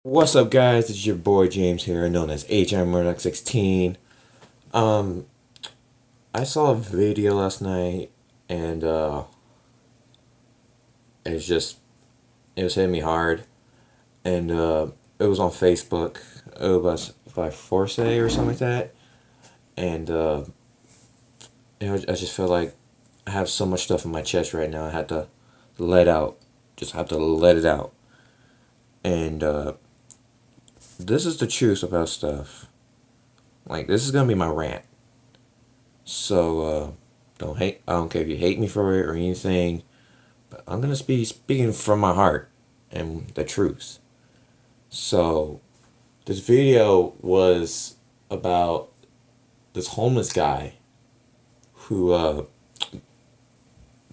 What's up, guys? It's your boy James here, known as Murdoch 16. Um, I saw a video last night, and it's just it was hitting me hard, and it was on Facebook. It was by Force or something like that, and I just felt like I have so much stuff in my chest right now. I had to let out, just have to let it out, and this is the truth about stuff. Like, this is gonna be my rant. So don't hate. I don't care if you hate me for it or anything. But I'm gonna be speaking from my heart and the truth. So this video was about this homeless guy who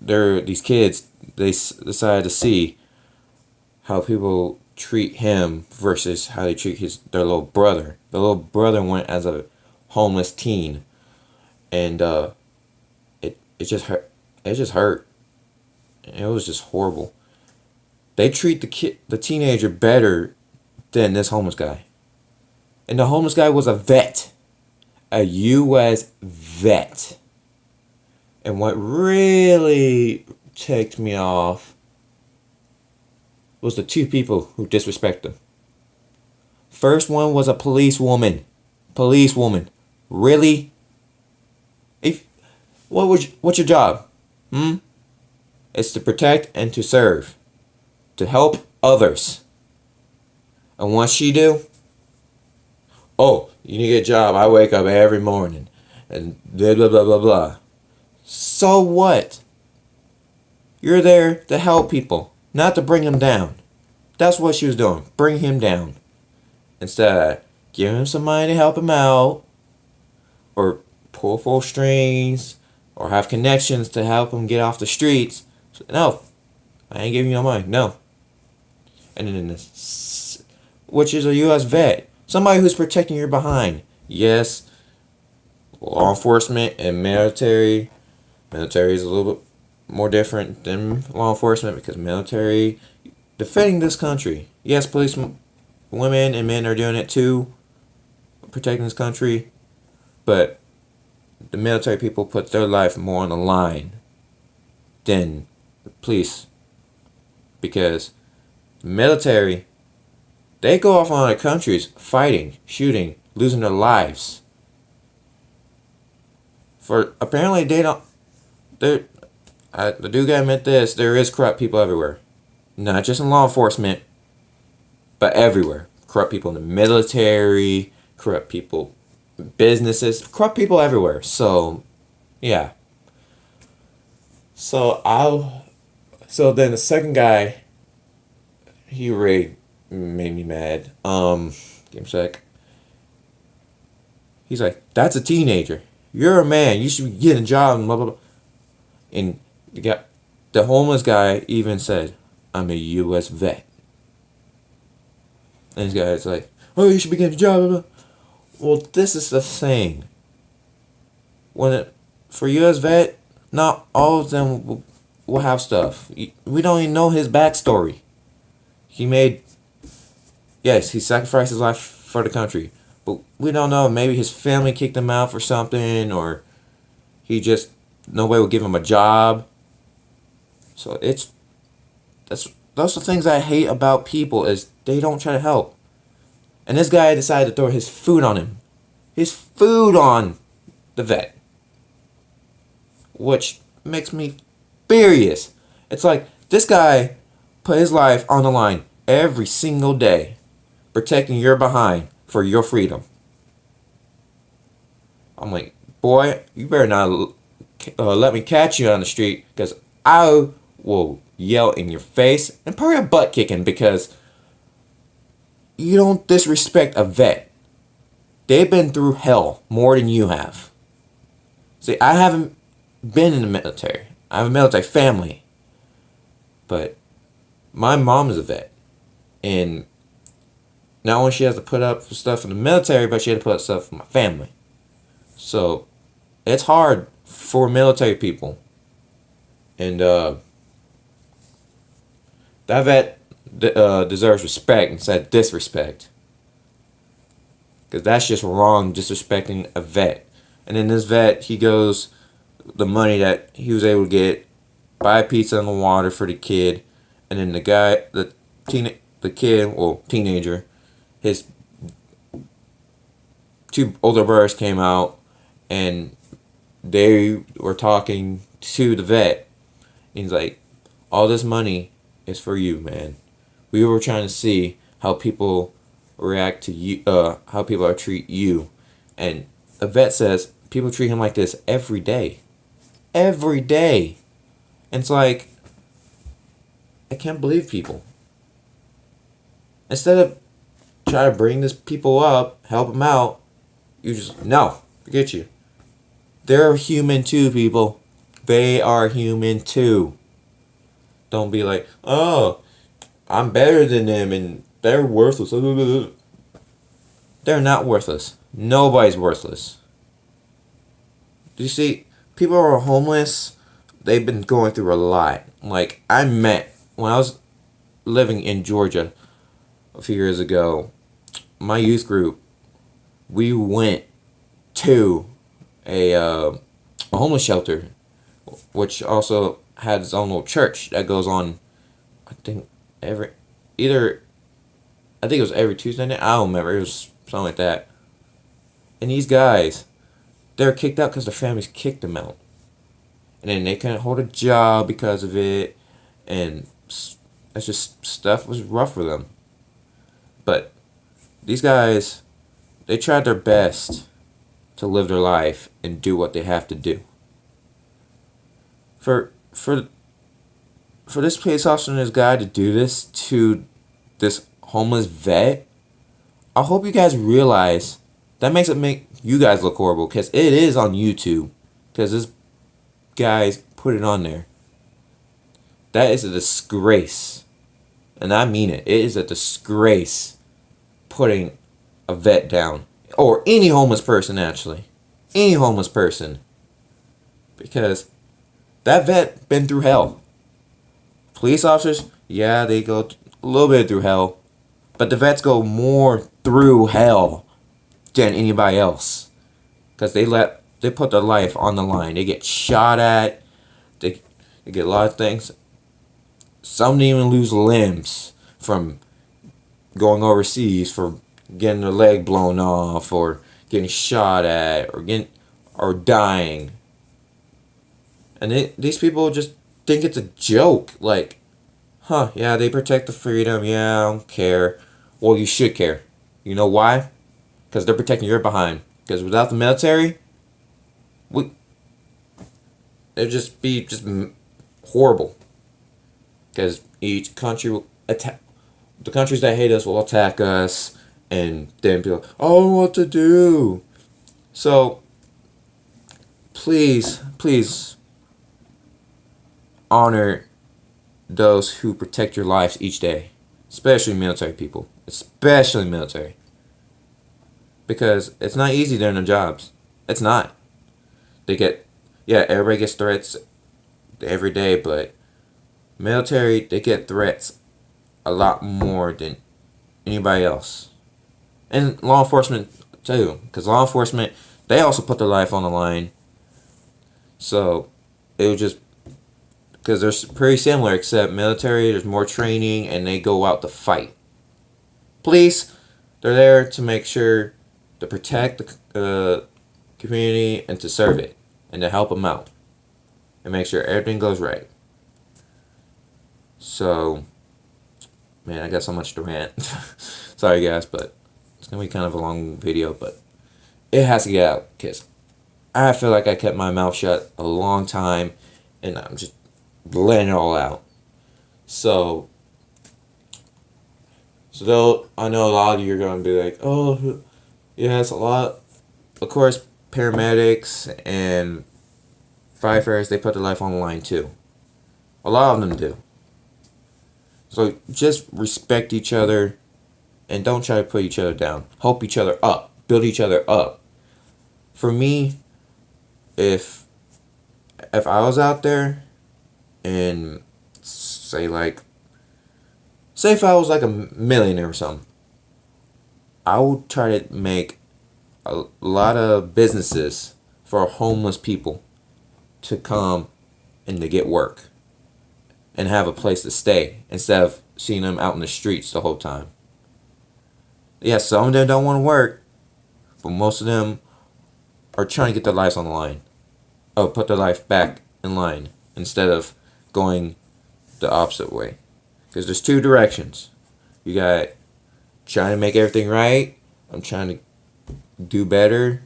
they're these kids. Decided to see how people treat him versus how they treat their little brother. The little brother went as a homeless teen, and it just hurt. It just hurt. It was just horrible. They treat the teenager better than this homeless guy. And the homeless guy was a vet, a U.S. vet. And what really ticked me off was the two people who disrespect him. First one was a policewoman. Policewoman. Really? If what's your job? It's to protect and to serve, to help others. And what she do? Oh, you need to get a job. I wake up every morning and blah blah blah blah blah. So what? You're there to help people, not to bring them down. That's what she was doing. Bring him down. Instead of giving him some money to help him out, or pull full strings, or have connections to help him get off the streets. No, I ain't giving you no money. No. And then this, which is a U.S. vet, somebody who's protecting your behind. Yes, law enforcement and military. Military is a little bit more different than law enforcement because military defending this country. Yes, police, women and men are doing it too, protecting this country, but the military people put their life more on the line than the police, because the military, they go off on other countries fighting, shooting, losing their lives. For apparently they don't. They, I do gotta admit this: there is corrupt people everywhere, not just in law enforcement, but everywhere. Corrupt people in the military, corrupt people, in businesses, corrupt people everywhere. So, yeah. So I, so then the second guy, he really made me mad. Give me a sec. He's like, "That's a teenager. You're a man. You should be getting a job." And blah blah blah. And the homeless guy even said, "I'm a U.S. vet." And this guy's like, "Oh, you should be getting a job." Blah, blah. Well, this is the thing. For U.S. vet, not all of them will have stuff. We don't even know his backstory. He made, yes, he sacrificed his life for the country, but we don't know. Maybe his family kicked him out for something, or he just nobody will give him a job. So that's those are things I hate about people, is they don't try to help. And this guy decided to throw his food on him, his food on the vet, which makes me furious. It's like this guy put his life on the line every single day, protecting your behind for your freedom. I'm like, boy, you better not let me catch you on the street, because I will yell in your face and probably a butt kicking, because you don't disrespect a vet. They've been through hell more than you have. See, I haven't been in the military. I have a military family. But my mom is a vet. And not only she has to put up for stuff in the military, but she had to put up stuff for my family. So it's hard for military people. And that vet, deserves respect instead of disrespect. Because that's just wrong, disrespecting a vet. And then this vet, he goes, the money that he was able to get, buy pizza and the water for the kid, and then the kid, well, teenager, his two older brothers came out, and they were talking to the vet. And he's like, all this money is for you, man. We were trying to see how people react to you, how people treat you. And the vet says people treat him like this every day. Every day. And it's like, I can't believe people. Instead of trying to bring these people up, help them out, you just, no, forget you. They're human too, people. They are human too. Don't be like, oh, I'm better than them and they're worthless. They're not worthless. Nobody's worthless. Do you see? People who are homeless, they've been going through a lot. Like, when I was living in Georgia a few years ago, my youth group, we went to a homeless shelter, which also had its own little church that goes on, I think, I think it was every Tuesday night. I don't remember. It was something like that. And these guys, they're kicked out because their families kicked them out. And then they couldn't hold a job because of it. And it's just, stuff was rough for them. But these guys, they tried their best to live their life and do what they have to do. For this police officer and this guy to do this to this homeless vet, I hope you guys realize that make you guys look horrible, because it is on YouTube, because this guys put it on there. That is a disgrace, and I mean it. It is a disgrace putting a vet down, or any homeless person, actually, any homeless person, because that vet been through hell. Police officers, yeah, they go a little bit through hell, but the vets go more through hell than anybody else, because they put their life on the line. They get shot at. They get a lot of things. Some even lose limbs from going overseas, for getting their leg blown off, or getting shot at, or dying. And these people just think it's a joke. Like, yeah, they protect the freedom. Yeah, I don't care. Well, you should care. You know why? Because they're protecting your behind. Because without the military, it'd just be horrible. Because each country will attack. The countries that hate us will attack us, and then be like, I don't know what to do. So, please honor those who protect your lives each day, especially military people, especially military, because it's not easy during their jobs. It's not. Everybody gets threats every day, but military, they get threats a lot more than anybody else, and law enforcement too, because law enforcement, they also put their life on the line. So it was just, because they're pretty similar, except military, there's more training, and they go out to fight. Police, they're there to make sure to protect the community and to serve it, and to help them out, and make sure everything goes right. So, man, I got so much to rant. Sorry, guys, but it's going to be kind of a long video, but it has to get out, because I feel like I kept my mouth shut a long time, and I'm just letting it all out. So though I know a lot of you are going to be like, oh, yeah, it's a lot. Of course, paramedics and firefighters, they put their life on the line too. A lot of them do. So just respect each other, and don't try to put each other down. Help each other up. Build each other up. For me, if I was out there, and say, like, Say if I was like a millionaire or something, I would try to make a lot of businesses for homeless people to come and to get work and have a place to stay instead of seeing them out in the streets the whole time. Yeah, some of them don't want to work, but most of them are trying to get their lives on the line. Oh, put their life back in line instead of going the opposite way. Because there's two directions. You got trying to make everything right. I'm trying to do better.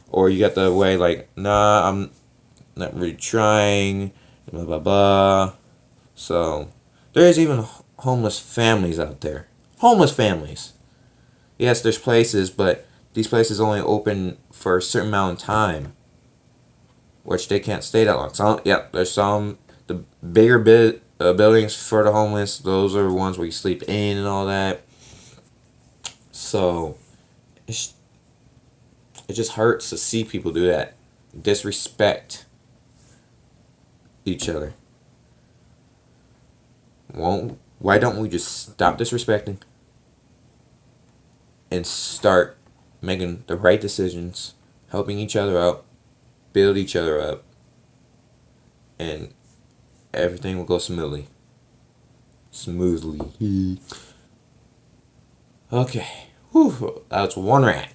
Or you got the way like, nah, I'm not really trying. Blah, blah, blah. So, there is even homeless families out there. Homeless families. Yes, there's places, but these places only open for a certain amount of time, which they can't stay that long. Some, yeah, there's some the bigger buildings for the homeless. Those are the ones where you sleep in and all that. So it just hurts to see people do that, disrespect each other. Why don't we just stop disrespecting and start making the right decisions, helping each other out, build each other up, and everything will go smoothly. Okay. Whew. That's one rant.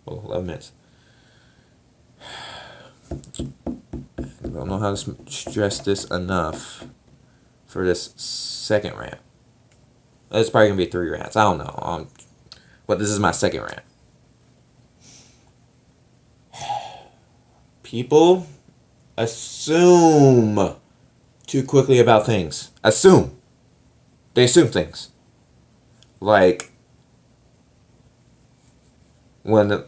Oh, 11 minutes. I don't know how to stress this enough for this second rant. It's probably going to be 3 rants. I don't know. But this is my second rant. People assume too quickly about things. Assume. They assume things. Like, when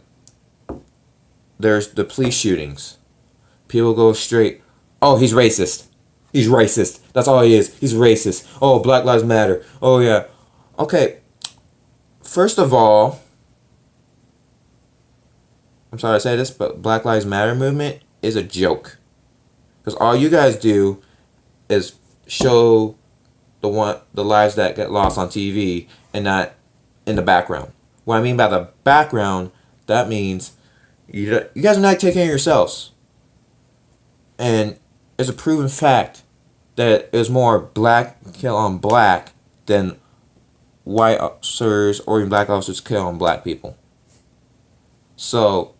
there's the police shootings, people go straight, oh, he's racist. He's racist. That's all he is. He's racist. Oh, Black Lives Matter. Oh, yeah. Okay. First of all, I'm sorry to say this, but Black Lives Matter movement is a joke. Because all you guys do is show the lives that get lost on TV and not in the background. What I mean by the background, that means you guys are not taking care of yourselves. And it's a proven fact that it was more black kill on black than white officers or even black officers kill on black people. So,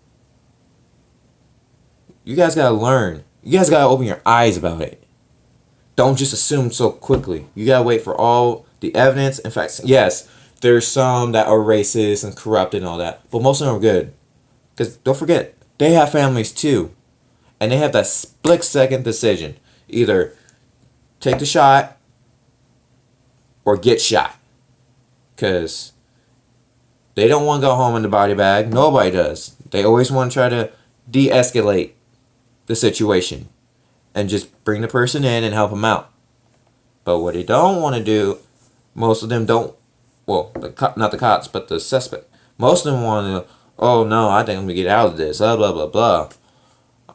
you guys gotta learn. You guys gotta open your eyes about it. Don't just assume so quickly. You gotta wait for all the evidence. In fact, yes, there's some that are racist and corrupt and all that, but most of them are good. Because don't forget, they have families too. And they have that split-second decision. Either take the shot or get shot. Because they don't want to go home in the body bag. Nobody does. They always want to try to de-escalate the situation and just bring the person in and help them out. But what they don't want to do, most of them don't, well, not the cops, but the suspect. Most of them want to, oh no, I think I'm going to get out of this, blah, blah, blah, blah.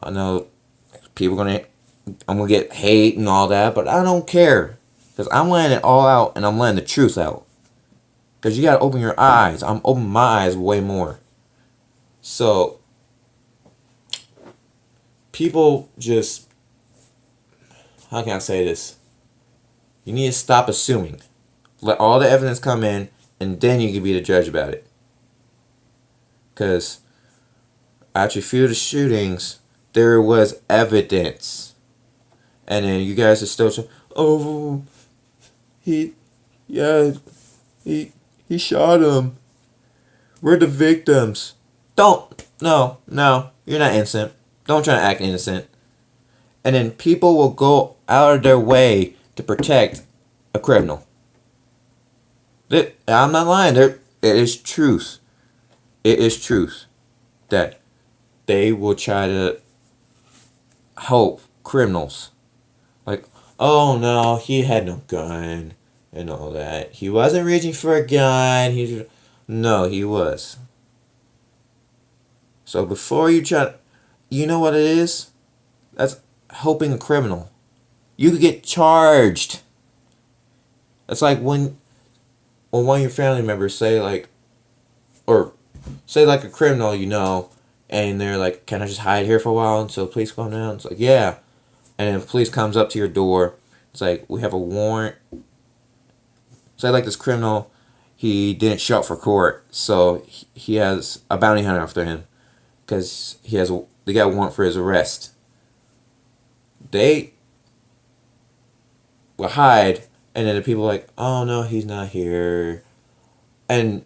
I know I'm going to get hate and all that, but I don't care. Because I'm letting it all out and I'm letting the truth out. Because you got to open your eyes. I'm opening my eyes way more. So, people just, how can I say this? You need to stop assuming. Let all the evidence come in, and then you can be the judge about it. Because after a few of the shootings, there was evidence. And then you guys are still saying, oh, he shot him. We're the victims. No, you're not innocent. Don't try to act innocent. And then people will go out of their way to protect a criminal. I'm not lying. It is truth. It is truth that they will try to help criminals. Like, oh no, he had no gun and all that. He wasn't reaching for a gun. No, he was. So before you try, you know what it is? That's helping a criminal. You could get charged. It's like when one of your family members say like, or say like a criminal, and they're like, "Can I just hide here for a while until the police come down?" It's like, yeah. And then the police comes up to your door. It's like, we have a warrant. Say like this criminal, he didn't show up for court, so he has a bounty hunter after him because they got a warrant for his arrest. They will hide, and then the people are like, "Oh no, he's not here," and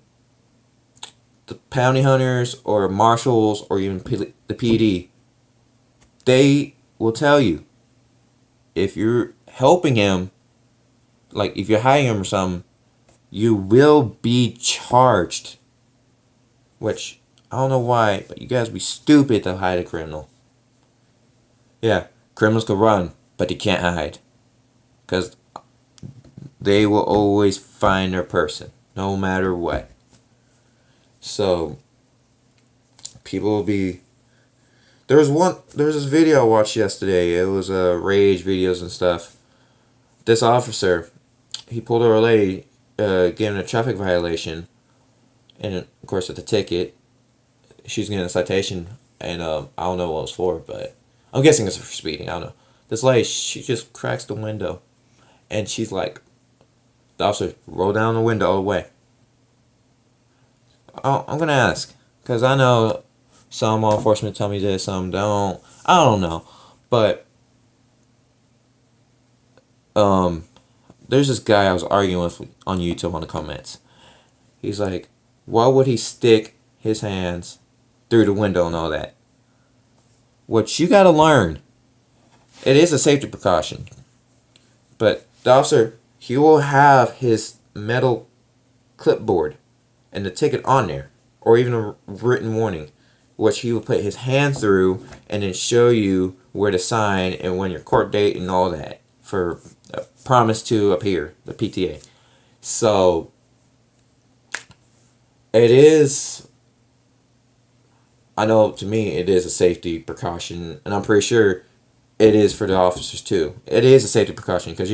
the bounty hunters or marshals or even the PD, they will tell you if you're helping him, like if you're hiding him or something, you will be charged. Which I don't know why, but you guys be stupid to hide a criminal. Yeah, criminals can run, but they can't hide, because they will always find their person, no matter what. So people will be. There was this video I watched yesterday. It was rage videos and stuff. This officer, he pulled over a lady, getting a traffic violation, and of course at the ticket, she's getting a citation, and I don't know what it was for, but I'm guessing it's for speeding. I don't know. This lady, she just cracks the window, and she's like, the officer, roll down the window all the way. I'm gonna ask, because I know some law enforcement tell me this, some don't. I don't know, but there's this guy I was arguing with on YouTube on the comments. He's like, why would he stick his hands through the window and all that? What you gotta learn, it is a safety precaution, but the officer, he will have his metal clipboard and the ticket on there, or even a written warning, which he will put his hands through and then show you where to sign and when your court date and all that for a promise to appear, the PTA. So it is, I know to me it is a safety precaution, and I'm pretty sure it is for the officers too. It is a safety precaution because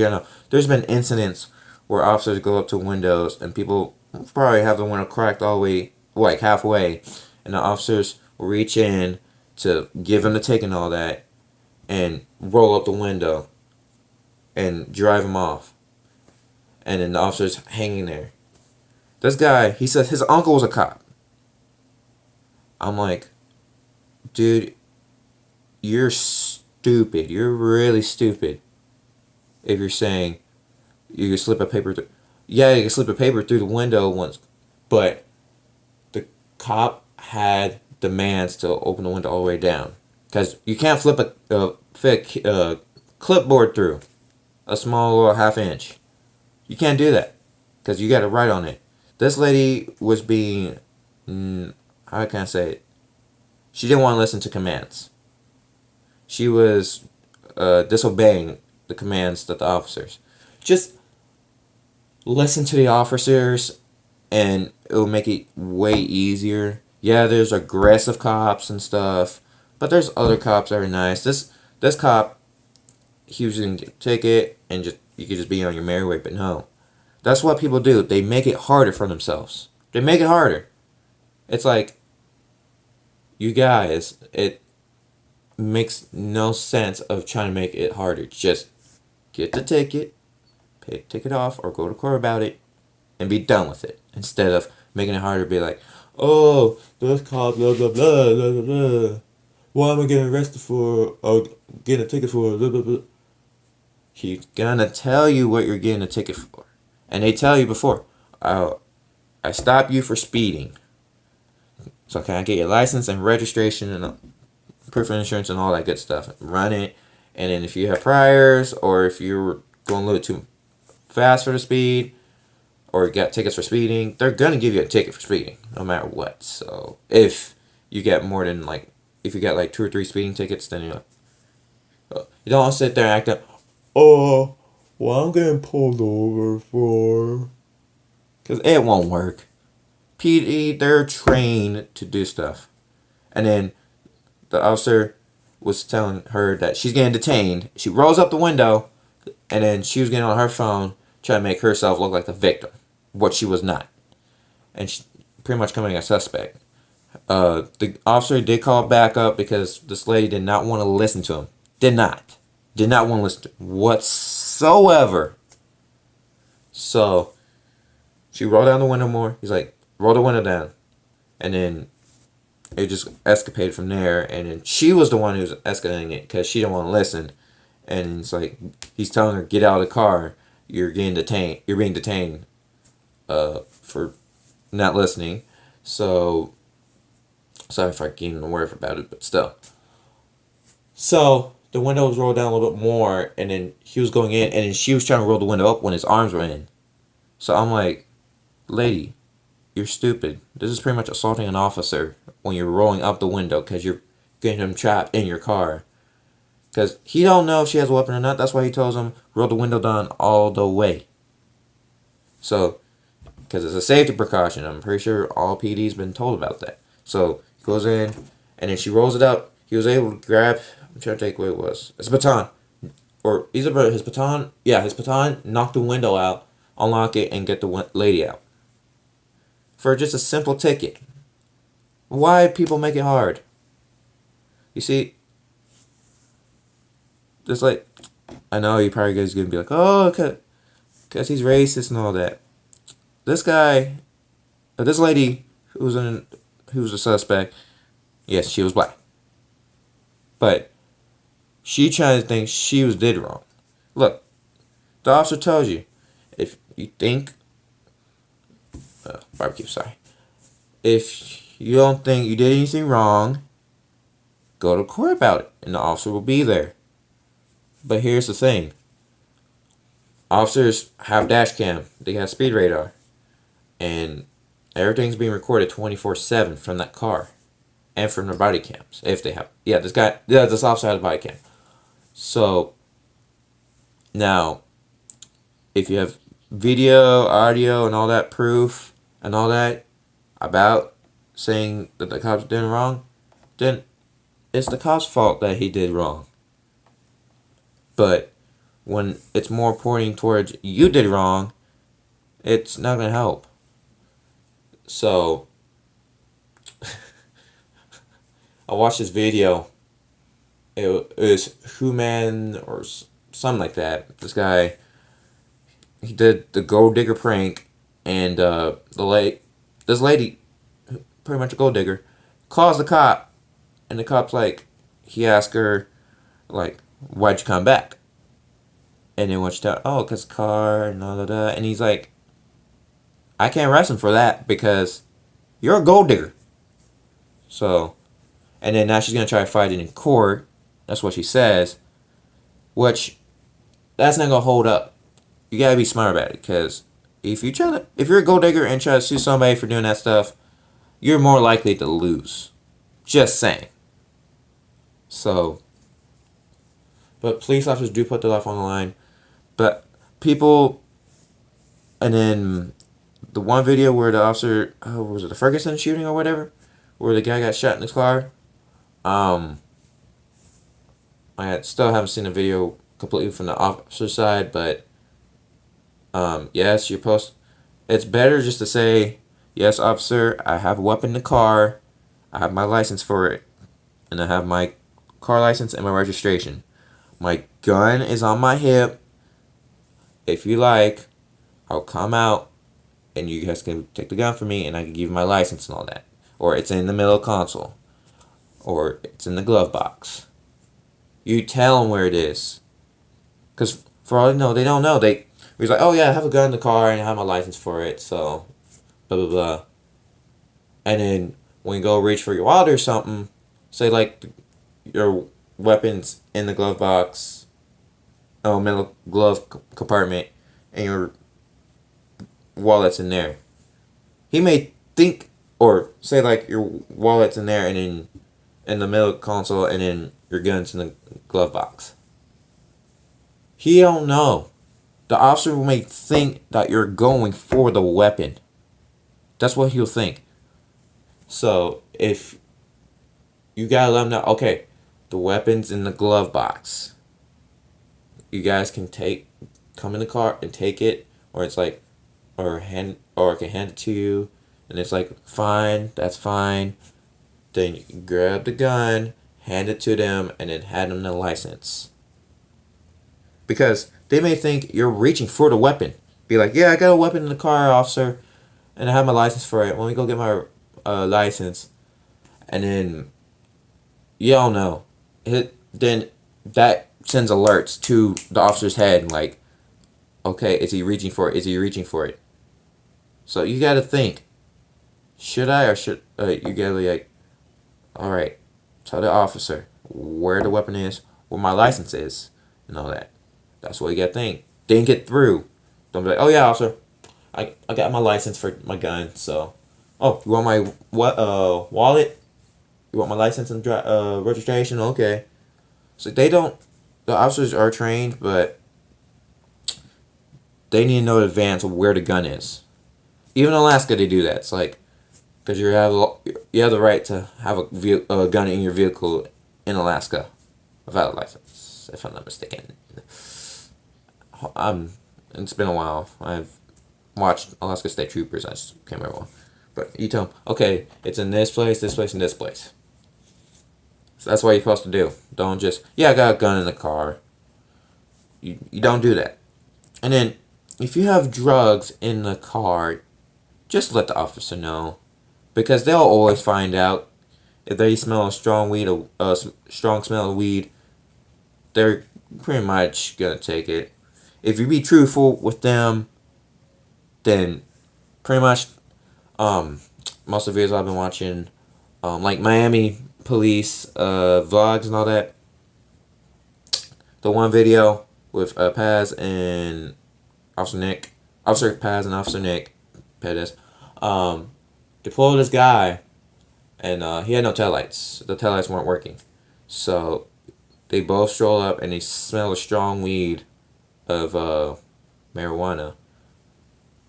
there's been incidents where officers go up to windows and people probably have the window cracked all the way, like halfway, and the officers will reach in to give them the ticket and all that, and roll up the window and drive him off, and then the officer's hanging there. This guy, he said his uncle was a cop. I'm like, dude, you're stupid. You're really stupid if you're saying you can slip a paper through. Yeah, you can slip a paper through the window once, but the cop had demands to open the window all the way down, because you can't flip a clipboard through a small little half-inch. You can't do that because you got to write on it. This lady was being, how can I say it? She didn't want to listen to commands. She was disobeying the commands that the officers. Just listen to the officers, and it will make it way easier. Yeah, there's aggressive cops and stuff, but there's other cops that are nice. This cop, he was gonna get a ticket and you could just be on your merry way, but no. That's what people do. They make it harder for themselves. They make it harder. It's like, you guys, it makes no sense of trying to make it harder. Just get the ticket, pay the ticket off, or go to court about it, and be done with it. Instead of making it harder, be like, oh, this cop, blah, blah, blah, blah, blah, blah. Why am I getting arrested for, or getting a ticket for, blah, blah, blah. He's gonna tell you what you're getting a ticket for. And they tell you before, oh, I stopped you for speeding. So can I get your license and registration and proof of insurance and all that good stuff? Run it. And then if you have priors, or if you're going a little too fast for the speed, or you got tickets for speeding, they're going to give you a ticket for speeding, no matter what. So if you get more than if you got 2 or 3 speeding tickets, then you're like, you don't sit there and act up, oh, well, I'm getting pulled over for, because it won't work. PD, they're trained to do stuff. And then the officer was telling her that she's getting detained. She rolls up the window, and then she was getting on her phone trying to make herself look like the victim, what she was not, and she pretty much coming a suspect. The officer did call back up because this lady did not want to listen to him. Did not want to listen to him whatsoever. So she rolled down the window more. He's like, roll the window down, and then it just escapade from there. And then she was the one who was escalating it because she didn't want to listen. And it's like he's telling her, get out of the car. You're getting detained. You're being detained. For not listening. So sorry if I getting the word about it, but still. So the window was rolled down a little bit more, and then he was going in, and then she was trying to roll the window up when his arms were in. So I'm like, lady, you're stupid. This is pretty much assaulting an officer when you're rolling up the window because you're getting him trapped in your car. Because he don't know if she has a weapon or not. That's why he tells him, roll the window down all the way. So, because it's a safety precaution. I'm pretty sure all PD's been told about that. So, he goes in, and then she rolls it up. He was able to grab, I'm trying to think what it was. It's a baton. Or either his baton, yeah, his baton, knock the window out, unlock it, and get the lady out. For just a simple ticket. Why people make it hard? You see, just like, I know you probably guys gonna be like, oh, because he's racist and all that. This guy, this lady who was a suspect, yes, she was black. But she tried to think she was did wrong. Look, the officer tells you, if you think, barbecue, sorry. If you don't think you did anything wrong, go to court about it, and the officer will be there. But here's the thing. Officers have dash cam. They have speed radar. And everything's being recorded 24/7 from that car. And from their body cams. If they have. Yeah, this officer has a body cam. So, now, if you have video, audio, and all that proof, and all that, about saying that the cops did wrong, then it's the cop's fault that he did wrong. But when it's more pointing towards you did wrong, it's not going to help. So, I watched this video. It was Human or something like that. This guy, he did the gold digger prank, and this lady, pretty much a gold digger, calls the cop, and the cop's like, he asked her, like, why'd you come back? And then what she tell, oh, cause car and all of that, and he's like, I can't arrest him for that because you're a gold digger. So, and then now she's gonna try to fight it in court. That's what she says. Which, that's not gonna hold up. You gotta be smart about it, because if you're a gold digger and try to sue somebody for doing that stuff, you're more likely to lose. Just saying. So, but police officers do put their life on the line. But people, and then the one video where the officer, was it the Ferguson shooting or whatever, where the guy got shot in his car. I still haven't seen the video completely from the officer side, but yes, it's better just to say, yes, officer, I have a weapon in the car, I have my license for it, and I have my car license and my registration. My gun is on my hip. If you like, I'll come out and you guys can take the gun from me and I can give you my license and all that. Or it's in the middle console. Or it's in the glove box. You tell them where it is. Because for all you know, they don't know. He's like, oh yeah, I have a gun in the car and I have my license for it, so blah blah blah. And then when you go reach for your wallet or something, say like your weapons in the glove box, middle glove compartment, and your wallet's in there. He may think, or say like your wallet's in there and then in the middle console and then your gun's in the glove box. He don't know. The officer may think that you're going for the weapon. That's what he'll think. So if you gotta let him know, okay, the weapon's in the glove box. You guys can come in the car and take it, or it's like, or can hand it to you, and it's like, fine, that's fine. Then you grab the gun, hand it to them, and then hand them the license. Because they may think you're reaching for the weapon. Be like, yeah, I got a weapon in the car, officer, and I have my license for it. Let me go get my license. And then, you don't know. Then that sends alerts to the officer's head, like, okay, is he reaching for it? Is he reaching for it? So you gotta think, should I or should, you gotta be like, alright, tell the officer where the weapon is, where my license is, and all that. That's what you gotta think. Think it through. Don't be like, oh yeah, officer, I got my license for my gun, so. Oh, you want my wallet? You want my license and registration? Okay. So they don't. The officers are trained, but they need to know in advance of where the gun is. Even in Alaska, they do that. It's like, because you have the right to have a gun in your vehicle in Alaska without a license, if I'm not mistaken. It's been a while. I've watched Alaska State Troopers. I just can't remember. But you tell them, okay, it's in this place, and this place. So that's what you're supposed to do. Don't just, yeah, I got a gun in the car. You don't do that. And then, if you have drugs in the car, just let the officer know. Because they'll always find out. If they smell a strong strong smell of weed, they're pretty much gonna take it. If you be truthful with them, then pretty much, most of the videos I've been watching, like Miami police vlogs and all that. The one video with Officer Paz and Officer Nick Pettis, they pulled this guy, and he had no taillights. The taillights weren't working, so they both stroll up and they smell a strong weed of marijuana.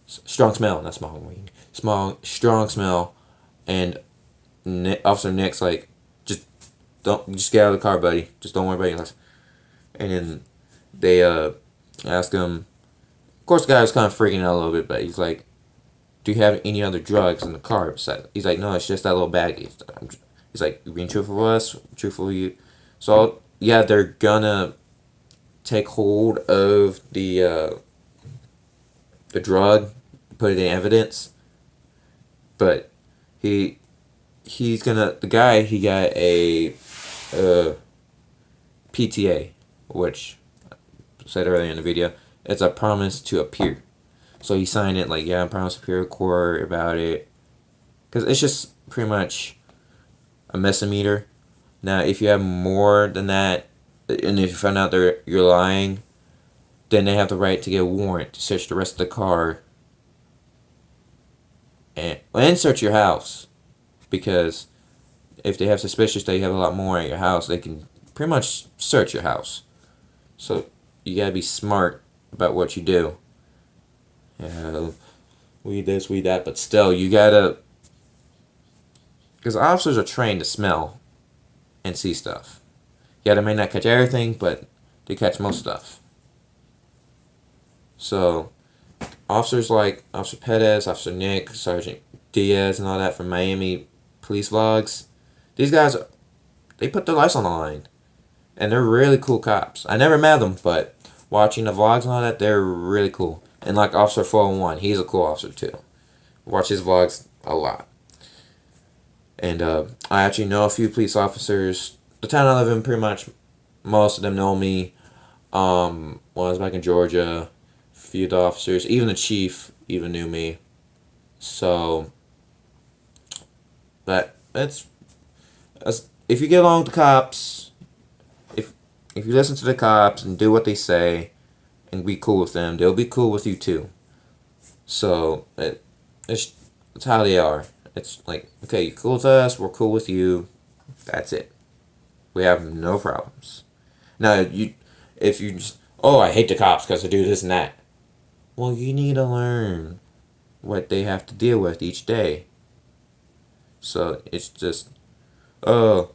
Strong smell, not small weed. Strong smell, and Officer Nick's like, just get out of the car, buddy. Just don't worry about anything. And then they ask him. Of course, the guy was kind of freaking out a little bit, but he's like, "Do you have any other drugs in the car?" He's like, "No, it's just that little baggie." He's like, "You being truthful with us? Truthful with you?" So yeah, they're gonna take hold of the drug, put it in evidence, but he got a PTA, which I said earlier in the video, it's a promise to appear. So he signed it like, yeah, I promise to appear in court about it. Because it's just pretty much a misdemeanor. Now, if you have more than that, and if you find out you're lying, then they have the right to get a warrant to search the rest of the car and search your house. Because if they have suspicious that you have a lot more at your house, they can pretty much search your house. So you gotta be smart about what you do. Yeah, weed this, weed that, but still, you gotta, because officers are trained to smell and see stuff. Yeah, they may not catch everything, but they catch most stuff. So, officers like Officer Pettis, Officer Nick, Sergeant Diaz, and all that from Miami police vlogs, these guys, they put their lives on the line. And they're really cool cops. I never met them, but watching the vlogs and all that, they're really cool. And like Officer 401, he's a cool officer too. Watch his vlogs a lot. And I actually know a few police officers. The town I live in, pretty much, most of them know me. When I was back in Georgia, a few of the officers, even the chief, even knew me. So, but it's if you get along with the cops, if you listen to the cops and do what they say, and be cool with them, they'll be cool with you too. So it's how they are. It's like, okay, you're cool with us, we're cool with you. That's it. We have no problems. Now, if you just, oh, I hate the cops because they do this and that. Well, you need to learn what they have to deal with each day. So it's just, oh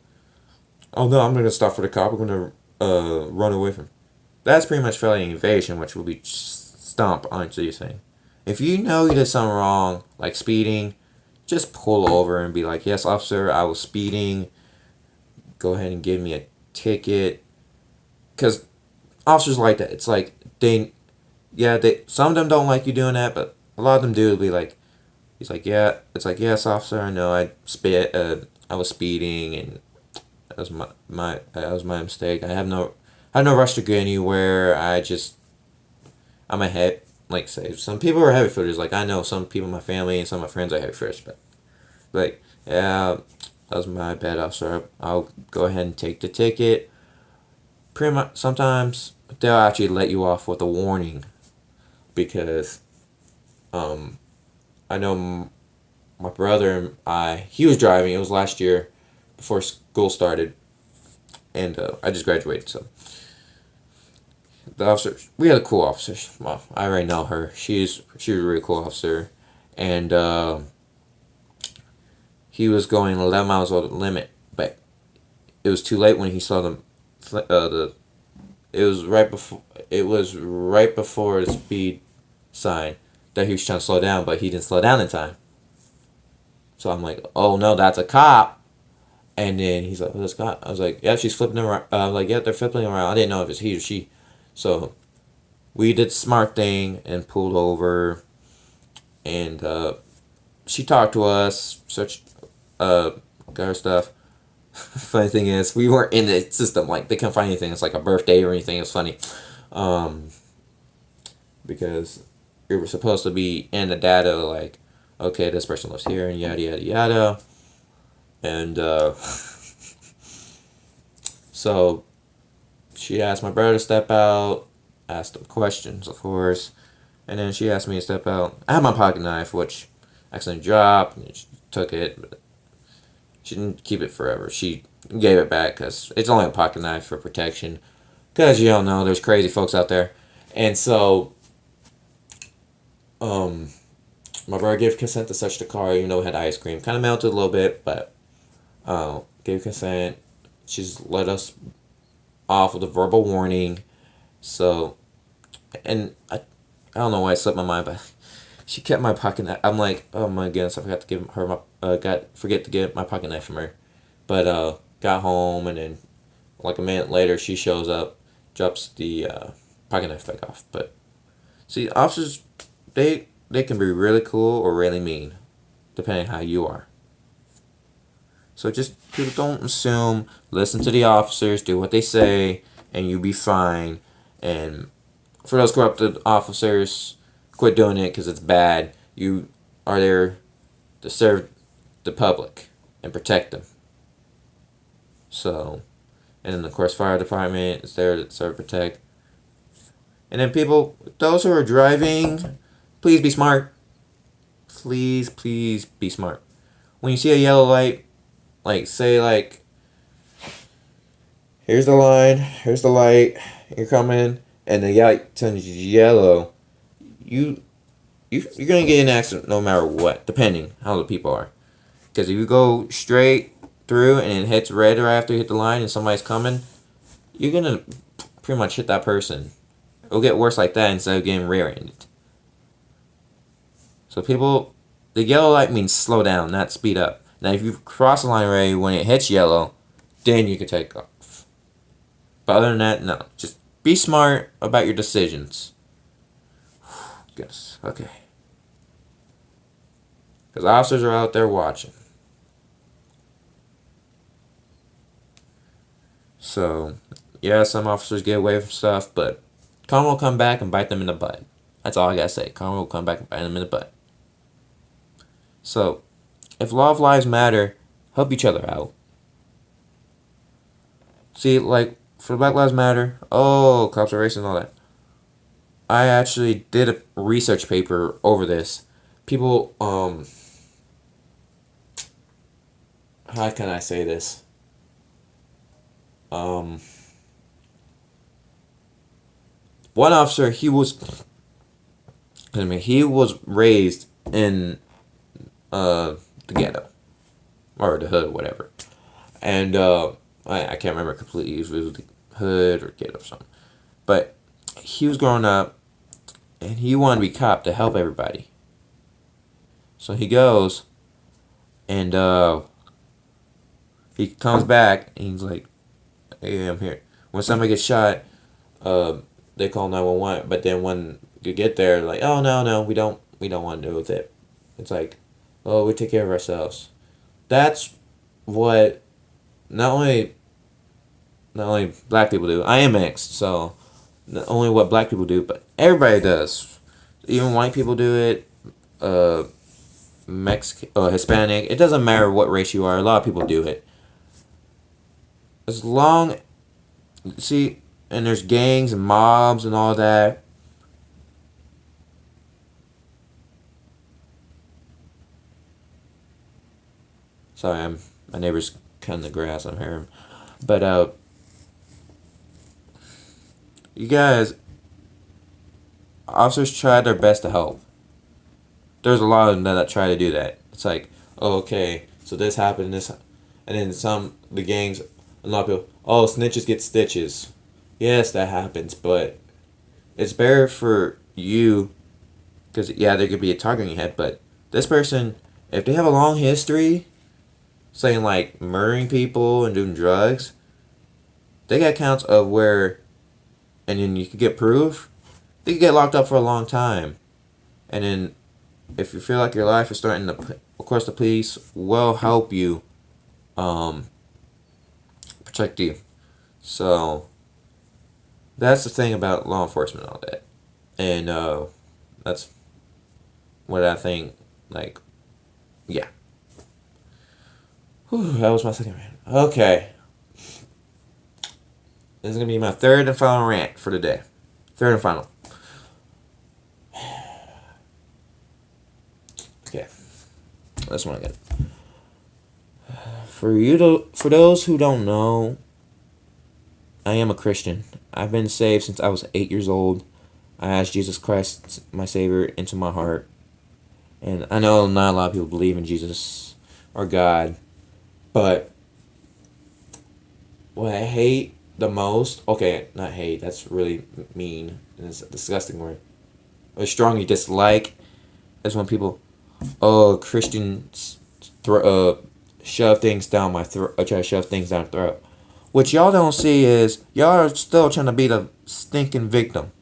no, I'm gonna stop for the cop. We're gonna run away from him. That's pretty much felony invasion, which will be stomp onto your thing. If you know you did something wrong, like speeding, just pull over and be like, "Yes, officer, I was speeding. Go ahead and give me a ticket." Because officers like that. It's like they some of them don't like you doing that, but a lot of them do. It'll be like, he's like, "Yeah." It's like, "Yes, officer, I know I was speeding, and that was that was my mistake. I have no rush to go anywhere. I'm a head like say some people are heavy footers. Like I know some people in my family and some of my friends are heavy footers, but like yeah, that was my bad, officer. I'll go ahead and take the ticket. Pretty much sometimes they'll actually let you off with a warning because um I know my brother and he was driving. It was last year before school started, and I just graduated, so the officer, we had a cool officer. Well, I already know her. She was a really cool officer, and he was going 11 miles over the limit, but it was too late when he saw the. It was right before. It was right before the speed sign that he was trying to slow down, but he didn't slow down in time. So I'm like, oh no, that's a cop. And then he's like, "What's cop?" I was like, "Yeah, she's flipping around." I was like, "Yeah, they're flipping around." I didn't know if it's he or she. So we did the smart thing and pulled over, and she talked to us, searched, got her stuff. Funny thing is, we weren't in the system. Like they couldn't find anything. It's like a birthday or anything. It's funny, um, because we were supposed to be in the data. Like, okay, this person lives here, and yada yada yada, and so she asked my brother to step out. Asked him questions, of course. And then she asked me to step out. I had my pocket knife, which I accidentally dropped. And she took it, but she didn't keep it forever. She gave it back because it's only a pocket knife for protection. Because you don't know, there's crazy folks out there. And so, um, my brother gave consent to search the car, even though it had ice cream. Kind of melted a little bit, but gave consent. She's let us off with a verbal warning. So, and I don't know why it slipped my mind, but she kept my pocket knife. I'm like, oh my goodness, I forgot to give her my forget to get my pocket knife from her, but got home and then like a minute later she shows up, drops the pocket knife back off. But see, officers, they can be really cool or really mean, depending how you are. So just people don't assume. Listen to the officers, do what they say, and you be fine. And for those corrupted officers, quit doing it because it's bad. You are there to serve the public and protect them. So, and then of course, fire department is there to serve, protect. And then people, those who are driving, please be smart. Please be smart. When you see a yellow light, like say like, here's the line, here's the light, you're coming, and the light turns yellow, you're gonna get in an accident no matter what, depending how the people are. Because if you go straight through and it hits red right after you hit the line and somebody's coming, you're gonna pretty much hit that person. It'll get worse like that instead of getting rear-ended. So people, the yellow light means slow down, not speed up. Now if you cross the line already when it hits yellow, then you can take off. But other than that, no. Just be smart about your decisions. Yes, okay. Because officers are out there watching. So, yeah, some officers get away from stuff, but karma will come back and bite them in the butt. That's all I gotta say. Karma will come back and bite them in the butt. So, if law of lives matter, help each other out. See, like, for Black Lives Matter, oh, cops are racist and all that. I actually did a research paper over this. People, how can I say this? One officer, he was raised in the ghetto or the hood, whatever, and I can't remember completely if it was the hood or ghetto or something, but he was growing up and he wanted to be cop to help everybody. So he goes and he comes back and he's like, "Hey, I'm here." When somebody gets shot, uh, they call 911. But then when you get there, like, "Oh no, we don't want to deal with it." It's like, "Oh, we take care of ourselves." That's what not only black people do. I am mixed, so not only what black people do, but everybody does. Even white people do it. Uh, Mexican, Hispanic. It doesn't matter what race you are. A lot of people do it. As long, see, and there's gangs and mobs and all that. Sorry, my neighbor's cutting the grass. I'm hearing, but you guys, officers try their best to help. There's a lot of them that try to do that. It's like, oh, okay, so this happened, and then the gangs, a lot of people, oh, snitches get stitches. Yes, that happens, but it's better for you, because, yeah, there could be a target on your head, but this person, if they have a long history, saying, like, murdering people and doing drugs, they got counts of where, and then you could get proof, they could get locked up for a long time. And then if you feel like your life is starting to, of course, the police will help you, um, protect you. So that's the thing about law enforcement and all that, and that's what I think. Like, yeah, whew, that was my second rant. Okay, this is gonna be my third and final rant for the day. Third and final. Okay, that's one I got. For those who don't know, I am a Christian. I've been saved since I was 8 years old. I asked Jesus Christ, my Savior, into my heart. And I know not a lot of people believe in Jesus or God, but what I hate the most, okay, not hate, that's really mean, and it's a disgusting word. What I strongly dislike is when people, oh, Christians shove things down my throat, try to shove things down my throat. What y'all don't see is y'all are still trying to be the stinking victim,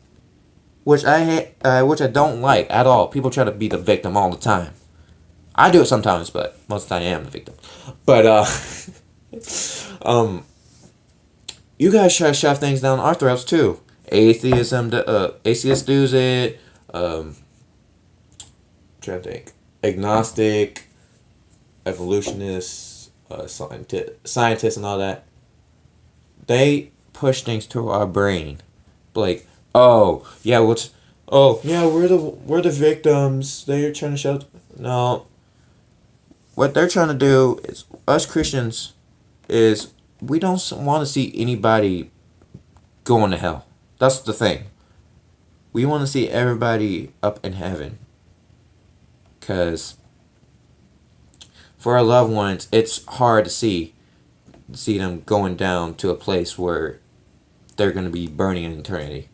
which I hate, which I don't like at all. People try to be the victim all the time. I do it sometimes, but most of the time I am the victim. But um, you guys try to shove things down our throats too. Atheists do it. Trying to think, agnostic, evolutionists, scientists, and all that. They push things to our brain, like, oh yeah, we're the victims. They're trying to show. No, what they're trying to do is us Christians is we don't want to see anybody going to hell. That's the thing. We want to see everybody up in heaven. Because for our loved ones, it's hard to see them going down to a place where they're going to be burning in eternity.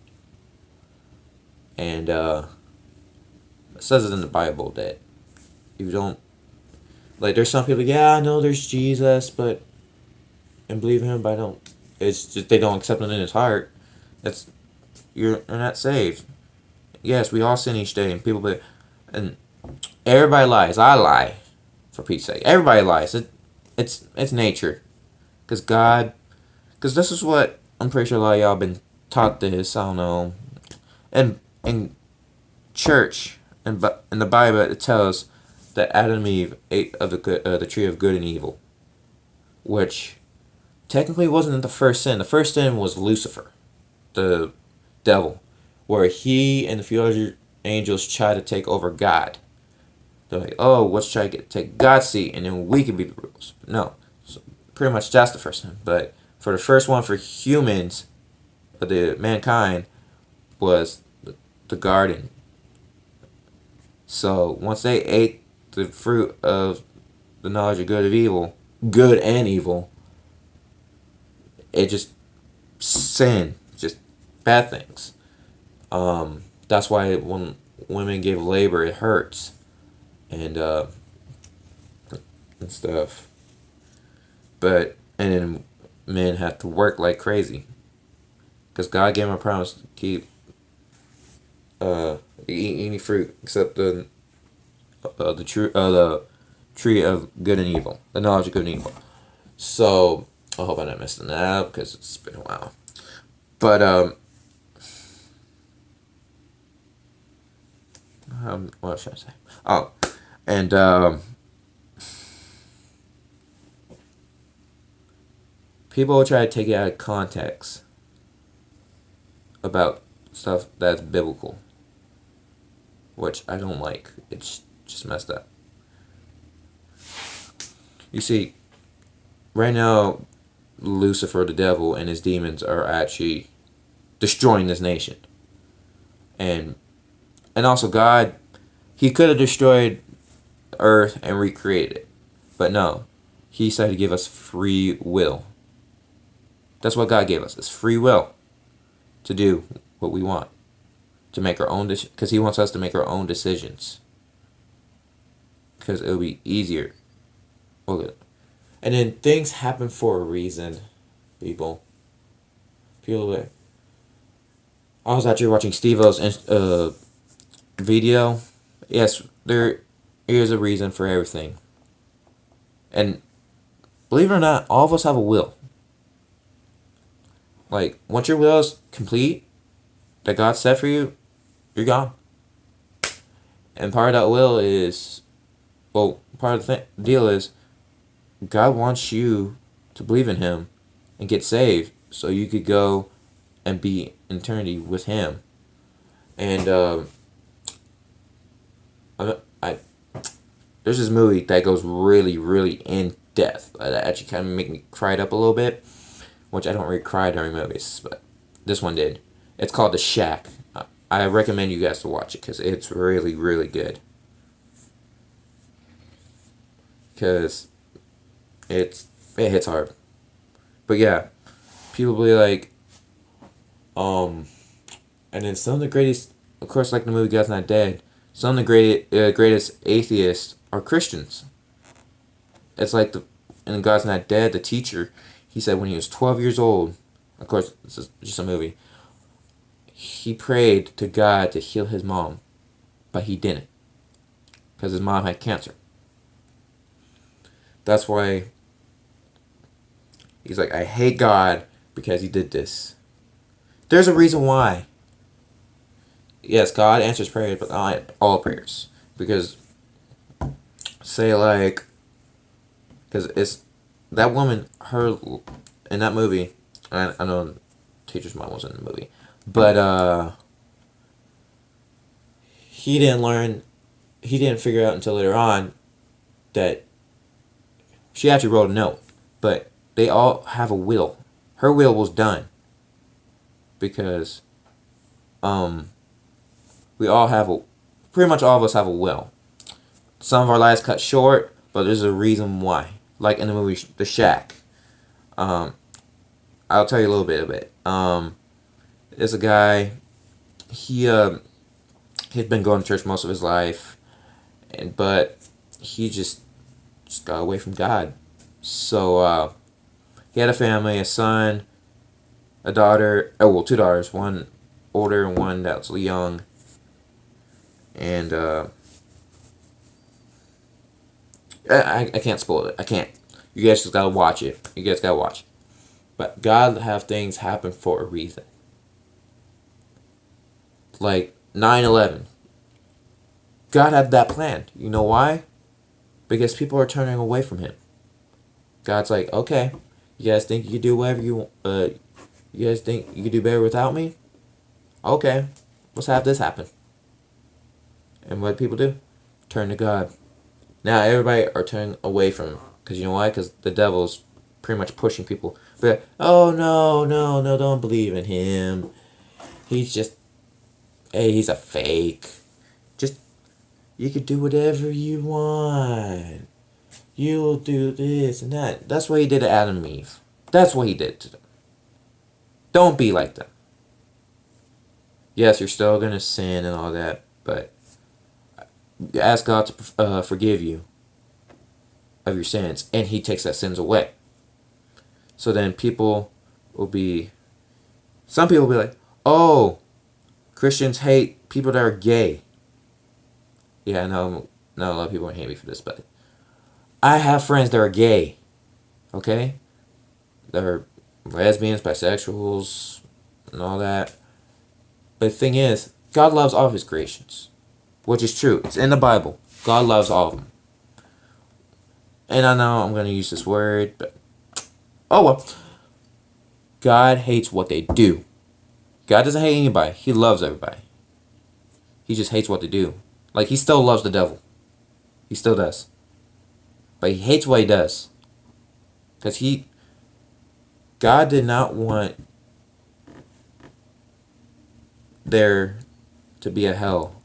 And it says it in the Bible that if you don't, like, there's some people, yeah, I know there's Jesus, but, and believe in him, but I don't, it's just they don't accept him in his heart. That's, you're not saved. Yes, we all sin each day, and people, and everybody lies. I lie, for Pete's sake. Everybody lies. It's nature. Because this is what, I'm pretty sure a lot of y'all been taught this, I don't know, and in church, and in the Bible, it tells that Adam and Eve ate of the tree of good and evil, which technically wasn't the first sin. The first sin was Lucifer, the devil, where he and a few other angels tried to take over God. They're like, oh, let's try to take God's seat, and then we can be the rulers. No, so pretty much that's the first one. But for the first one for humans, the mankind, was the garden. So once they ate the fruit of the knowledge of good and evil, it just sin, just bad things. That's why when women give labor, it hurts and and stuff. But and then men have to work like crazy because God gave him a promise to keep eat any fruit except the tree of good and evil, the knowledge of good and evil. So I hope I'm not messing that up because it's been a while. But what should I say? Oh, and people will try to take it out of context about stuff that's biblical, which I don't like. It's just messed up. You see, right now, Lucifer, the devil, and his demons are actually destroying this nation. And also God, he could have destroyed Earth and recreated it. But no. He decided to give us free will. That's what God gave us. It's free will to do what we want. To make our own decisions. Because he wants us to make our own decisions. Because it'll be easier. Okay. And then things happen for a reason, people. Like, I was actually watching Steve-O's video. Yes, there is a reason for everything. And believe it or not, all of us have a will. Like, once your will is complete, that God set for you, you're gone. And part of that will is, well, part of the deal is, God wants you to believe in him and get saved so you could go and be in eternity with him. And I there's this movie that goes really, really in depth. That actually kind of make me cry up a little bit, which I don't really cry during movies, but this one did. It's called The Shack. I recommend you guys to watch it because it's really, really good. Because it hits hard. But yeah, people be like, and then some of the greatest, of course, like the movie God's Not Dead, some of the greatest atheists are Christians. It's like in God's Not Dead, the teacher, he said when he was 12 years old, of course, this is just a movie, he prayed to God to heal his mom, but he didn't, because his mom had cancer. That's why he's like, I hate God because he did this. There's a reason why. Yes, God answers prayers, but not all prayers. Because, say like, because it's, that woman, her, in that movie, I know teacher's mom was in the movie, but he didn't figure out until later on that she actually wrote a note, but they all have a will. Her will was done. Because, we all have pretty much all of us have a will. Some of our lives cut short, but there's a reason why. Like in the movie The Shack. I'll tell you a little bit of it. There's a guy, he'd been going to church most of his life, but he just got away from God. So, he had a family, a son, a daughter, two daughters, one older and one that's young. And I can't spoil it. I can't. You guys just gotta watch it. You guys gotta watch. But God have things happen for a reason. Like 9/11. God had that planned. You know why? Because people are turning away from him. God's like, okay, you guys think you can do whatever you you guys think you can do better without me? Okay, let's have this happen. And what do people do? Turn to God. Now everybody are turning away from him. Because you know why? Because the devil's pretty much pushing people. But, oh, no, don't believe in him. He's just, hey, he's a fake. Just, you could do whatever you want. You'll do this and that. That's what he did to Adam and Eve. That's what he did to them. Don't be like them. Yes, you're still going to sin and all that, but you ask God to forgive you of your sins, and He takes that sins away. So then people will be, some people will be like, oh, Christians hate people that are gay. Yeah, I know not a lot of people hate me for this, but I have friends that are gay, okay? That are lesbians, bisexuals, and all that. But the thing is, God loves all of His creations, which is true. It's in the Bible. God loves all of them. And I know I'm going to use this word, but oh well. God hates what they do. God doesn't hate anybody. He loves everybody. He just hates what they do. Like, He still loves the devil. He still does. But He hates what he does. Because God did not want there to be a hell.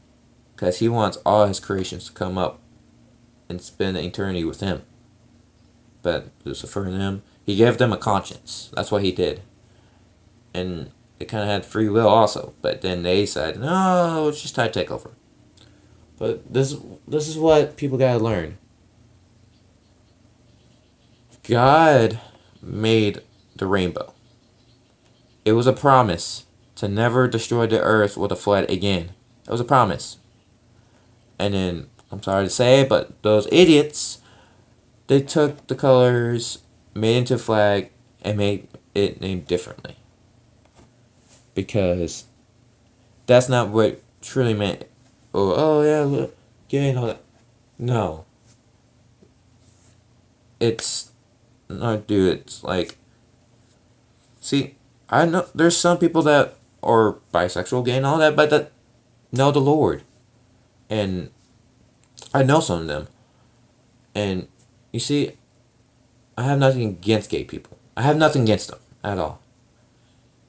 Because He wants all His creations to come up and spend eternity with Him. But Lucifer and them, He gave them a conscience. That's what He did. And they kind of had free will also. But then they said, no, it's just time to take over. But this is what people gotta learn. God made the rainbow. It was a promise to never destroy the earth with a flood again. It was a promise. And then, I'm sorry to say, but those idiots, they took the colors, made it into a flag, and made it named differently. Because that's not what truly meant. Oh yeah, look, gay and all that. No. It's not, dude. It's like, see, I know there's some people that are bisexual, gay, and all that, but that know the Lord, and I know some of them. And you see, I have nothing against gay people. I have nothing against them at all.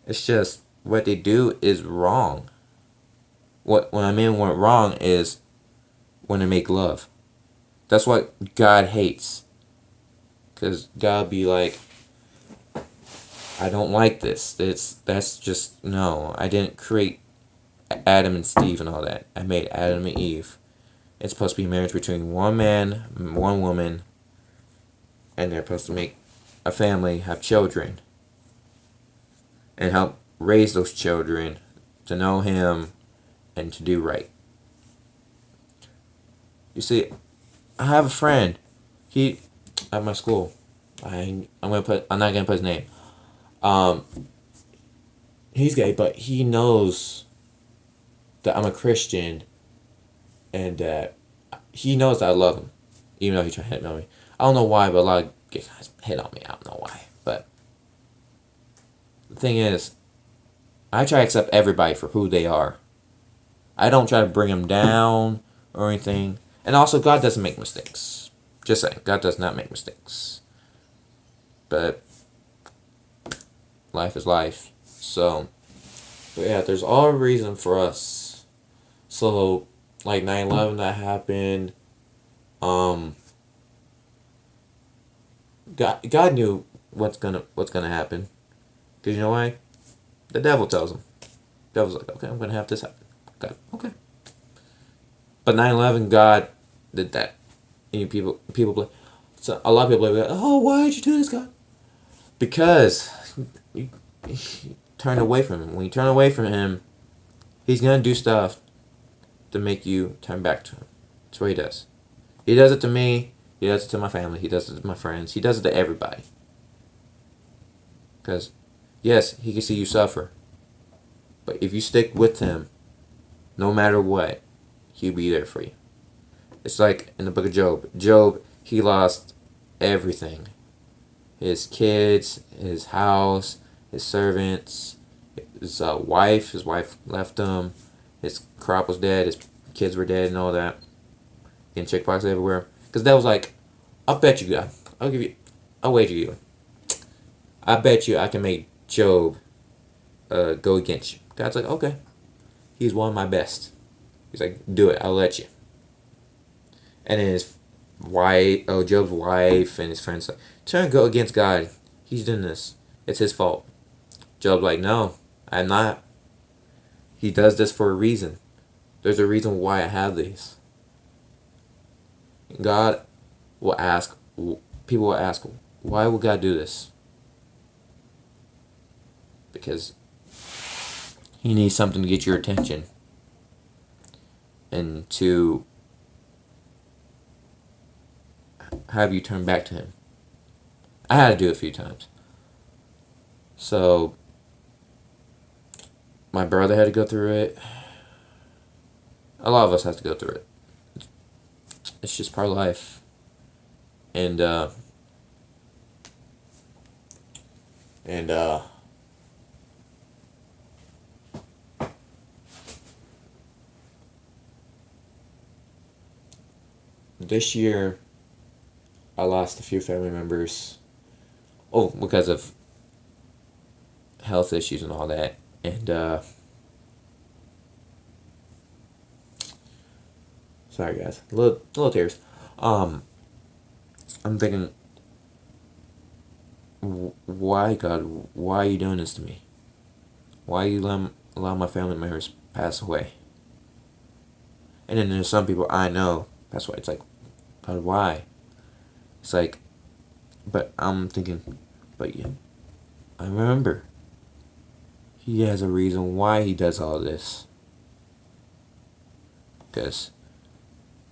It's just what they do is wrong. What I mean what wrong is when they make love. That's what God hates. Cause God be like, I don't like this. That's just no. I didn't create Adam and Steve and all that. I made Adam and Eve. It's supposed to be a marriage between one man, one woman, and they're supposed to make a family, have children, and help raise those children to know Him and to do right. You see, I have a friend. He at my school. I'm not gonna put his name. Um, he's gay, but he knows that I'm a Christian, and that he knows that I love him, even though he tried to hit on me. I don't know why, but a lot of gay guys hit on me. I don't know why, but the thing is, I try to accept everybody for who they are. I don't try to bring them down or anything. And also, God doesn't make mistakes. Just saying, God does not make mistakes. But life is life. So, but yeah, there's all reason for us. So, like 9/11 that happened, God knew what's gonna happen. Cause you know why? The devil tells him. The devil's like, okay, I'm gonna have this happen. God, okay. But 9/11, God did that. And people, so a lot of people are like, oh, why did you do this, God? Because you turn away from Him. When you turn away from Him, He's gonna do stuff to make you turn back to Him. That's what He does. He does it to me. He does it to my family. He does it to my friends. He does it to everybody. Because, yes, He can see you suffer. But if you stick with Him, no matter what, He'll be there for you. It's like in the book of Job. Job, he lost everything. His kids, his house, his servants, his wife. His wife left him. His crop was dead. His kids were dead and all that. Getting chickenpox everywhere. Because that was like, I'll bet you, God. I'll wager you. I bet you I can make Job go against you. God's like, okay. He's one of my best. He's like, do it. I'll let you. And then Job's wife and his friends like, trying to go against God. He's doing this. It's his fault. Job's like, no, I'm not. He does this for a reason. There's a reason why I have these. God will ask, people will ask, why would God do this? Because He needs something to get your attention and to have you turn back to Him. I had to do it a few times. So, my brother had to go through it. A lot of us have to go through it. It's just part of life. And, this year, I lost a few family members. Oh, because of health issues and all that. And, sorry guys, little tears. I'm thinking, why God? Why are you doing this to me? Why are you allow my family members pass away? And then there's some people I know pass away. It's like, God, why? It's like, but I'm thinking, but yeah, I remember. He has a reason why He does all this. Because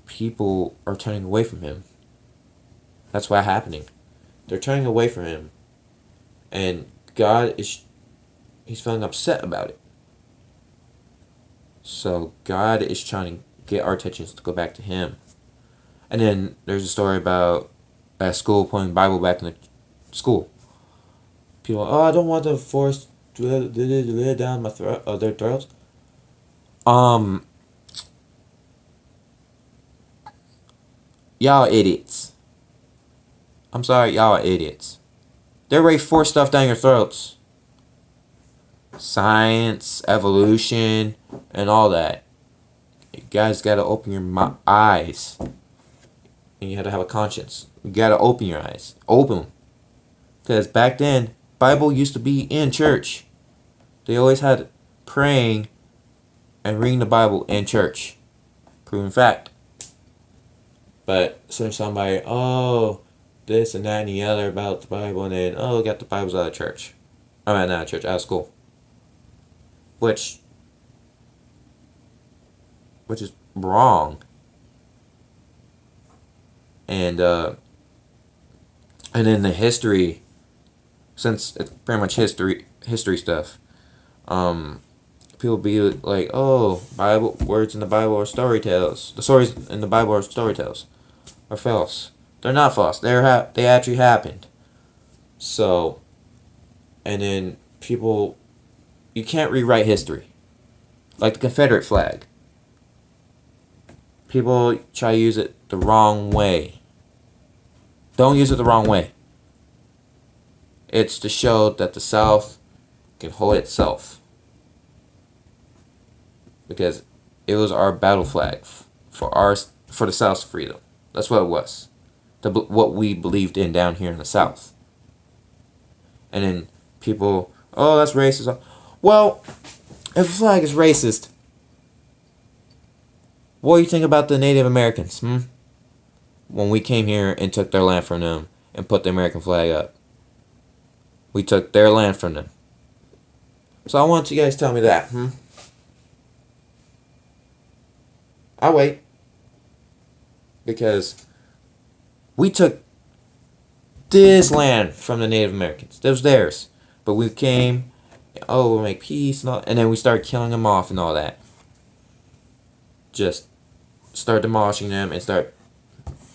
people are turning away from Him. That's what's happening. They're turning away from Him. And God He's feeling upset about it. So God is trying to get our attention to go back to Him. And then there's a story about at school putting Bible back in the school. People, I don't want to force it down my their throats. Y'all idiots. I'm sorry, y'all are idiots. They're ready to force stuff down your throats. Science, evolution, and all that. You guys gotta open your eyes. And you have to have a conscience. You gotta open your eyes. Open them. Because back then, Bible used to be in church. They always had praying and reading the Bible in church. Proven fact. But so somebody, this and that and the other about the Bible, and then, got the Bibles out of church. I mean, not out of church, out of school. Which is wrong. And then the history, since it's pretty much history stuff, people be like, Bible words in the Bible are story tales. The stories in the Bible are story tales. Are false. They're not false. They actually happened. So, and then people, you can't rewrite history. Like the Confederate flag. People try to use it the wrong way. Don't use it the wrong way. It's to show that the South can hold itself. Because it was our battle flag for the South's freedom. That's what it was. What we believed in down here in the South. And then people, that's racist. Well, if a flag is racist, what do you think about the Native Americans? When we came here and took their land from them and put the American flag up. We took their land from them. So I want you guys to tell me that. I'll wait. Because we took this land from the Native Americans. That was theirs. But we came, we'll make peace and then we started killing them off and all that. Just start demolishing them and start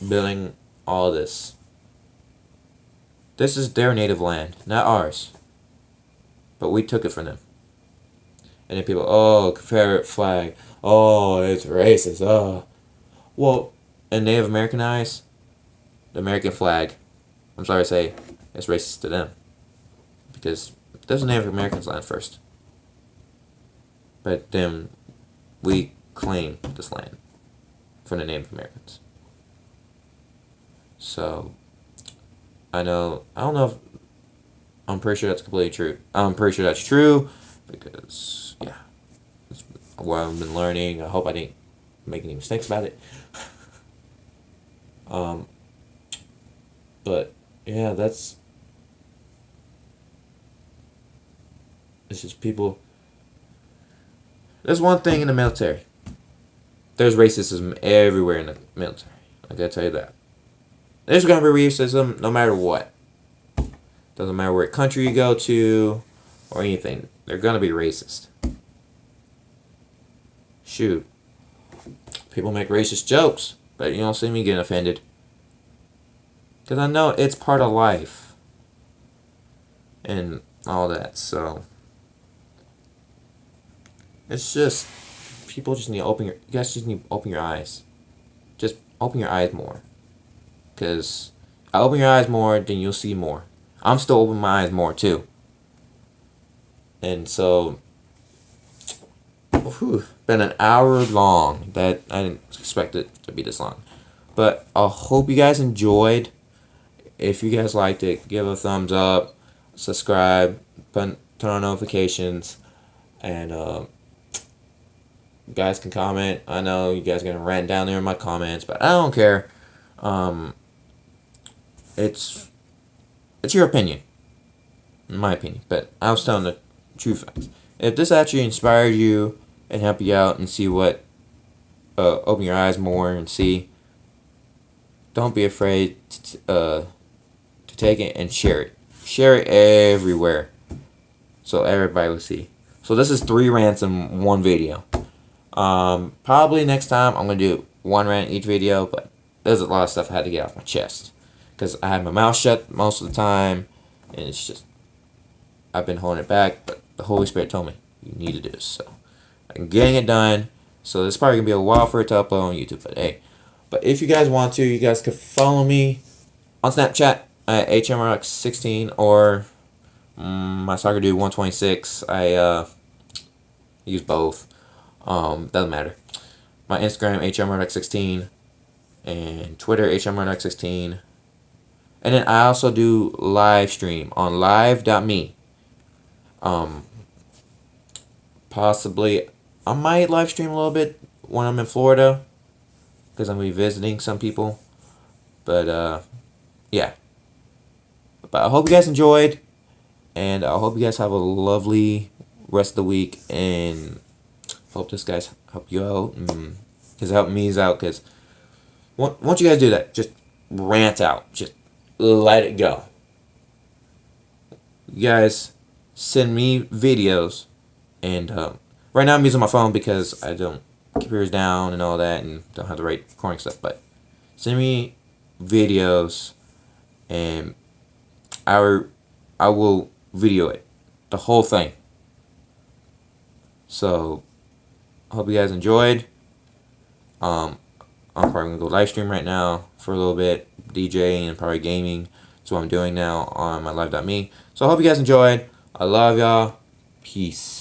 building all this. This is their native land, not ours. But we took it from them. And then people, Confederate flag. It's racist. Well, in Native American eyes, the American flag, I'm sorry to say, is racist to them. Because those Native Americans land first. But then we claim this land from the Native Americans. So, I don't know if, I'm pretty sure that's completely true. I'm pretty sure that's true, because, yeah, it's what I've been learning. I hope I didn't make any mistakes about it. But yeah, it's just people. There's one thing in the military. There's racism everywhere in the military. I gotta tell you that. There's gonna be racism no matter what. Doesn't matter what country you go to or anything. They're gonna be racist. Shoot. People make racist jokes, but you don't see me getting offended. Because I know it's part of life. And all that, so. It's just, people just need to you guys just need to open your eyes. Just open your eyes more. Because I open your eyes more, then you'll see more. I'm still opening my eyes more too. And so, been an hour long. That I didn't expect it to be this long. But I hope you guys enjoyed. If you guys liked it, give a thumbs up, subscribe, turn on notifications, and you guys can comment. I know you guys are gonna rant down there in my comments, but I don't care. It's your opinion, in my opinion. But I was telling the true facts. If this actually inspired you and helped you out and see what, open your eyes more and see. Don't be afraid to take it and share it. Share it everywhere, so everybody will see. So this is 3 rants in one video. Probably next time I'm gonna do 1 rant each video, but there's a lot of stuff I had to get off my chest because I had my mouth shut most of the time, and it's just I've been holding it back. But the Holy Spirit told me you need to do this, so I'm getting it done. So it's probably gonna be a while for it to upload on YouTube, but hey. But if you guys want to, you guys could follow me on Snapchat at HMRX16 or my soccer dude 126. I use both. Doesn't matter. My Instagram HMRX16 and Twitter HMRX16. And then I also do live stream on live.me. Possibly I might live stream a little bit when I'm in Florida, because I'm going to be visiting some people. But, yeah. But I hope you guys enjoyed. And I hope you guys have a lovely rest of the week. And hope this guys help you out. Because help me out. Because once you guys do that, just rant out. Just let it go. You guys send me videos. And right now I'm using my phone because I don't computer's down and all that, and don't have the right recording stuff. But send me videos, and I will video it, the whole thing. So I hope you guys enjoyed. I'm probably gonna go live stream right now for a little bit, DJing and probably gaming. That's what I'm doing now on my live.me. So I hope you guys enjoyed. I love y'all. Peace.